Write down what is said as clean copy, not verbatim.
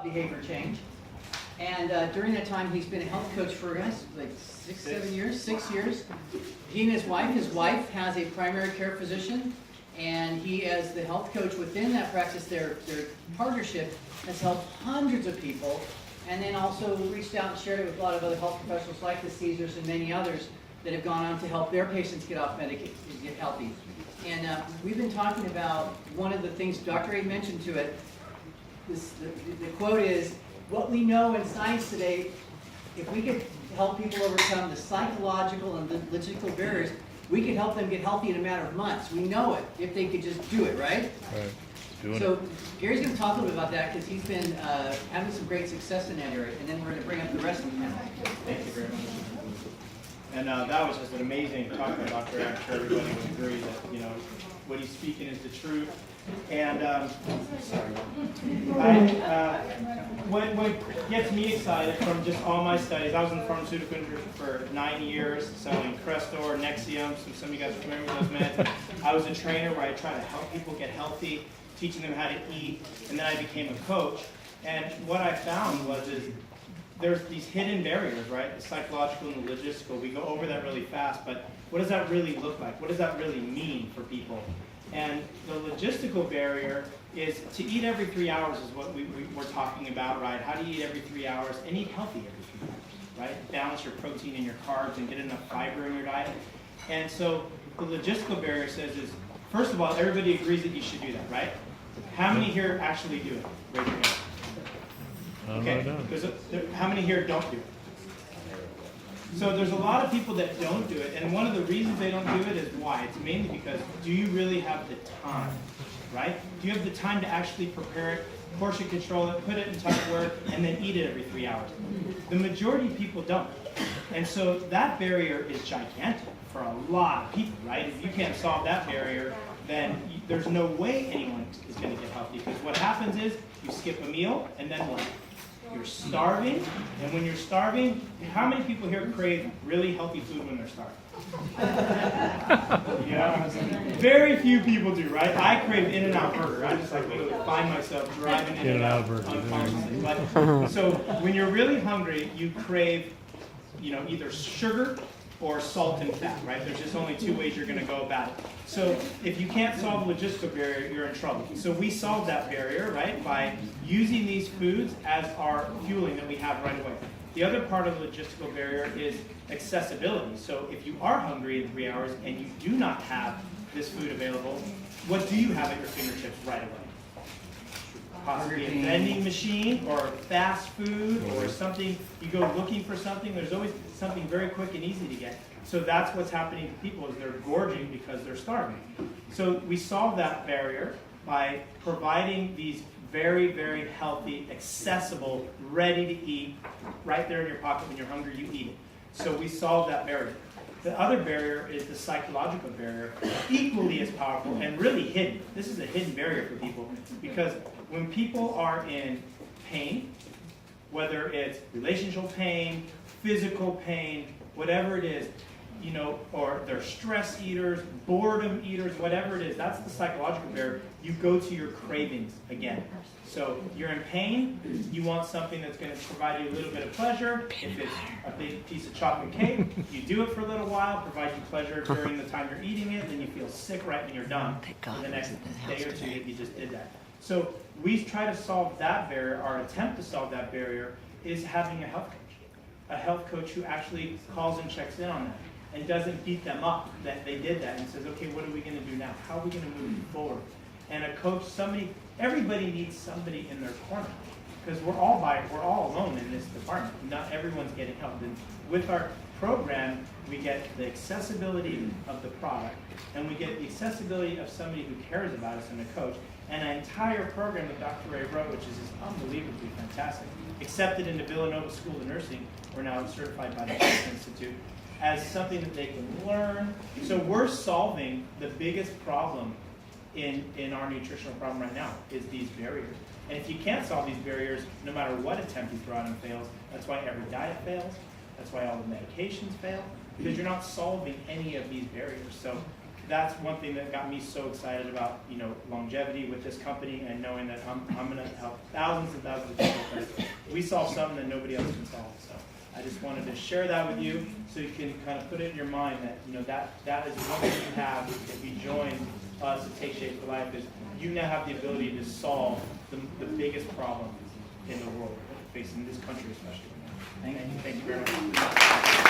behavior change. And during that time, he's been a health coach for like 7 years, 6 years. He and his wife has a primary care physician, and he, as the health coach within that practice, their partnership has helped hundreds of people, and then also reached out and shared it with a lot of other health professionals like the Caesars and many others that have gone on to help their patients get off medication, get healthy. And we've been talking about one of the things Dr. A mentioned to it. The quote is, what we know in science today, if we could help people overcome the psychological and the logistical barriers, we could help them get healthy in a matter of months. We know it, if they could just do it, right? Right. So Gary's going to talk a little bit about that because he's been having some great success in that area. And then we're going to bring up the rest of the panel. Thank you very much. And that was just an amazing talk by Dr. I'm sure everybody would agree that, you know, what he's speaking is the truth. And what gets me excited from just all my studies, I was in the pharmaceutical industry for 9 years, selling Crestor, Nexium, some of you guys are familiar with those meds. I was a trainer where I tried to help people get healthy, teaching them how to eat, and then I became a coach. And what I found was there's these hidden barriers, right? The psychological and the logistical. We go over that really fast, but what does that really look like? What does that really mean for people? And the logistical barrier is to eat every 3 hours is what we're talking about, right? How do you eat every 3 hours and eat healthy every 3 hours, right? Balance your protein and your carbs and get enough fiber in your diet. And so the logistical barrier says is, first of all, everybody agrees that you should do that, right? How many here actually do it? Raise your hand. Okay, because how many here don't do it? So there's a lot of people that don't do it, and one of the reasons they don't do it is why? It's mainly because, do you really have the time, right? Do you have the time to actually prepare it, portion control it, put it in Tupperware, and then eat it every 3 hours? The majority of people don't. And so that barrier is gigantic for a lot of people, right? If you can't solve that barrier, then there's no way anyone is going to get healthy, because what happens is you skip a meal, and then what? You're starving, and when you're starving, how many people here crave really healthy food when they're starving? Yeah, very few people do, right? I crave In-N-Out Burger. I just like literally find myself driving In-N-Out unconsciously. But, so when you're really hungry, you crave, you know, either sugar or salt and fat, right? There's just only two ways you're going to go about it. So if you can't solve the logistical barrier, you're in trouble. So we solve that barrier, right, by using these foods as our fueling that we have right away. The other part of the logistical barrier is accessibility. So if you are hungry in 3 hours and you do not have this food available, what do you have at your fingertips right away? Possibly a vending machine or fast food or something. You go looking for something, there's always something very quick and easy to get. So that's what's happening to people, is they're gorging because they're starving. So we solve that barrier by providing these very, very healthy, accessible, ready to eat, right there in your pocket. When you're hungry, you eat it. So we solve that barrier. The other barrier is the psychological barrier, equally as powerful and really hidden. This is a hidden barrier for people, because when people are in pain, whether it's relational pain, physical pain, whatever it is, you know, or they're stress eaters, boredom eaters, whatever it is, that's the psychological barrier. You go to your cravings again. So you're in pain, you want something that's going to provide you a little bit of pleasure. If it's a big piece of chocolate cake, you do it for a little while, provide you pleasure during the time you're eating it, then you feel sick right when you're done for the next day or two that you just did that. So we try to solve that barrier. Our attempt to solve that barrier is having a health coach who actually calls and checks in on them and doesn't beat them up that they did that and says, okay, what are we going to do now? How are we going to move forward? And a coach, everybody needs somebody in their corner, because we're all alone in this department. Not everyone's getting help. And with our program, we get the accessibility of the product, and we get the accessibility of somebody who cares about us and a coach, and an entire program that Dr. Ray wrote, which is unbelievably fantastic, accepted into Villanova School of Nursing. We're now certified by the Health Institute as something that they can learn. So we're solving the biggest problem in our nutritional problem right now, is these barriers. And if you can't solve these barriers, no matter what attempt you throw at them fails. That's why every diet fails. That's why all the medications fail, because you're not solving any of these barriers. So that's one thing that got me so excited about, you know, longevity with this company, and knowing that I'm going to help thousands and thousands of people, because we solve something that nobody else can solve. So I just wanted to share that with you, so you can kind of put it in your mind that, you know, that is one thing you have if you join us at Take Shape for Life, is you now have the ability to solve the biggest problem in the world, facing this country especially. Thank you. Thank you very much.